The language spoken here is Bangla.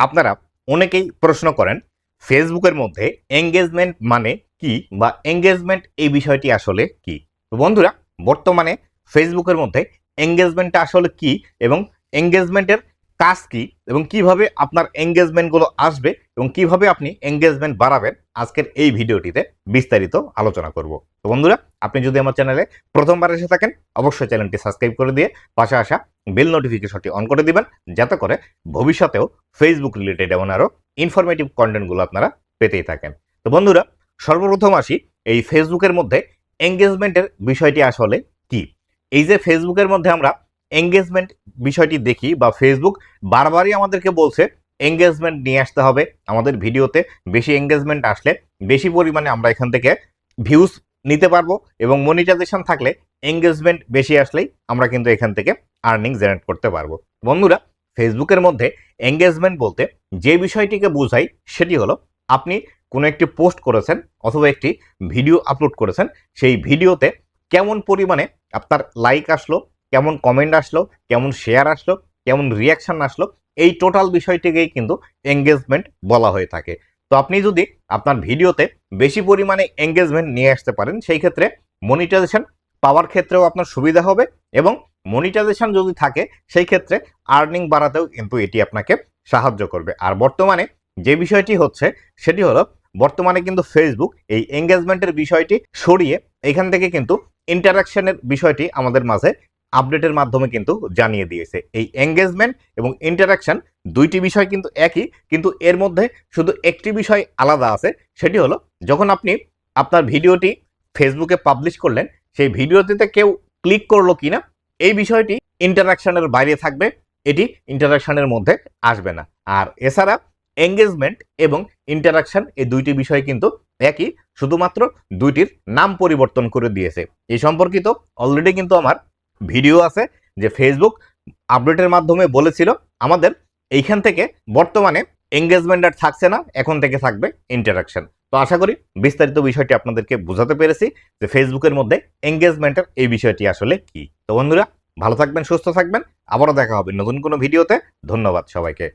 আপনারা অনেকেই প্রশ্ন করেন ফেসবুকের মধ্যে এঙ্গেজমেন্ট মানে কি বা এঙ্গেজমেন্ট এই বিষয়টি আসলে কি। তো বন্ধুরা, বর্তমানে ফেসবুকের মধ্যে এঙ্গেজমেন্টটা আসলে কি এবং এঙ্গেজমেন্টের কাজ কি এবং কিভাবে আপনার এঙ্গেজমেন্টগুলো আসবে এবং কিভাবে আপনি এঙ্গেজমেন্ট বাড়াবেন, আজকের এই ভিডিওটিতে বিস্তারিত আলোচনা করব। তো বন্ধুরা, আপনি যদি আমার চ্যানেলে প্রথমবার এসে থাকেন, অবশ্যই চ্যানেলটি সাবস্ক্রাইব করে দিয়ে পাশে আসা বেল নোটিফিকেশনটি অন করে দিবেন, যাতে করে ভবিষ্যতেও ফেসবুক রিলেটেড এমন আরও ইনফরমেটিভ কন্টেন্টগুলো আপনারা পেতেই থাকেন। তো বন্ধুরা, সর্বপ্রথম আসি এই ফেসবুকের মধ্যে এঙ্গেজমেন্টের বিষয়টি আসলে কি। এই যে ফেসবুকের মধ্যে আমরা এঙ্গেজমেন্ট বিষয়টি দেখি বা ফেসবুক বারবারই আমাদেরকে বলছে এঙ্গেজমেন্ট নিয়ে আসতে হবে, আমাদের ভিডিওতে বেশি এঙ্গেজমেন্ট আসলে বেশি পরিমাণে আমরা এখান থেকে ভিউজ নিতে পারবো এবং মনিটাইজেশন থাকলে এঙ্গেজমেন্ট বেশি আসলেই আমরা কিন্তু এখান থেকে আর্নিং জেনারেট করতে পারবো। বন্ধুরা, ফেসবুকের মধ্যে এঙ্গেজমেন্ট বলতে যে বিষয়টিকে বোঝাই সেটি হলো আপনি কোনো একটি পোস্ট করেছেন অথবা একটি ভিডিও আপলোড করেছেন, সেই ভিডিওতে কেমন পরিমাণে আপনার লাইক আসলো, কেমন কমেন্ট আসলো, কেমন শেয়ার আসলো, কেমন রিয়াকশন আসলো, এই টোটাল বিষয়টিকেই কিন্তু এঙ্গেজমেন্ট বলা হয়ে থাকে। তো আপনি যদি আপনার ভিডিওতে বেশি পরিমাণে এঙ্গেজমেন্ট নিয়ে আসতে পারেন, সেই ক্ষেত্রে মনিটাইজেশন পাওয়ার ক্ষেত্রেও আপনার সুবিধা হবে এবং মনিটাইজেশন যদি থাকে সেই ক্ষেত্রে আর্নিং বাড়াতেও কিন্তু এটি আপনাকে সাহায্য করবে। আর বর্তমানে যে বিষয়টি হচ্ছে সেটি হলো বর্তমানে কিন্তু ফেসবুক এই এঙ্গেজমেন্টের বিষয়টি সরিয়ে এখান থেকে কিন্তু ইন্টারাকশনের বিষয়টি আমাদের মাঝে আপডেটের মাধ্যমে কিন্তু জানিয়ে দিয়েছে। এই এঙ্গেজমেন্ট এবং ইন্টারাকশন দুইটি বিষয় কিন্তু একই, কিন্তু এর মধ্যে শুধু একটি বিষয় আলাদা আছে, সেটি হলো যখন আপনি আপনার ভিডিওটি ফেসবুকে পাবলিশ করলেন, সেই ভিডিওটিতে কেউ ক্লিক করলো কিনা এই বিষয়টি ইন্টারাকশনের বাইরে থাকবে, এটি ইন্টারাকশনের মধ্যে আসবে না। আর এছাড়া এঙ্গেজমেন্ট এবং ইন্টারাকশন এই দুইটি বিষয় কিন্তু একই, শুধুমাত্র দুইটির নাম পরিবর্তন করে দিয়েছে। এই সম্পর্কিত অলরেডি কিন্তু আমার ভিডিও আছে, যে ফেসবুক আপডেটের মাধ্যমে বলেছিল আমাদের এইখান থেকে বর্তমানে এঙ্গেজমেন্ট আর থাকছে না, এখন থেকে থাকবে ইন্টারাকশন। তো আশা করি বিস্তারিত বিষয়টি আপনাদেরকে বোঝাতে পেরেছি যে ফেসবুকের মধ্যে এঙ্গেজমেন্টের এই বিষয়টি আসলে কি। তো বন্ধুরা, ভালো থাকবেন, সুস্থ থাকবেন, আবারও দেখা হবে নতুন কোনো ভিডিওতে। ধন্যবাদ সবাইকে।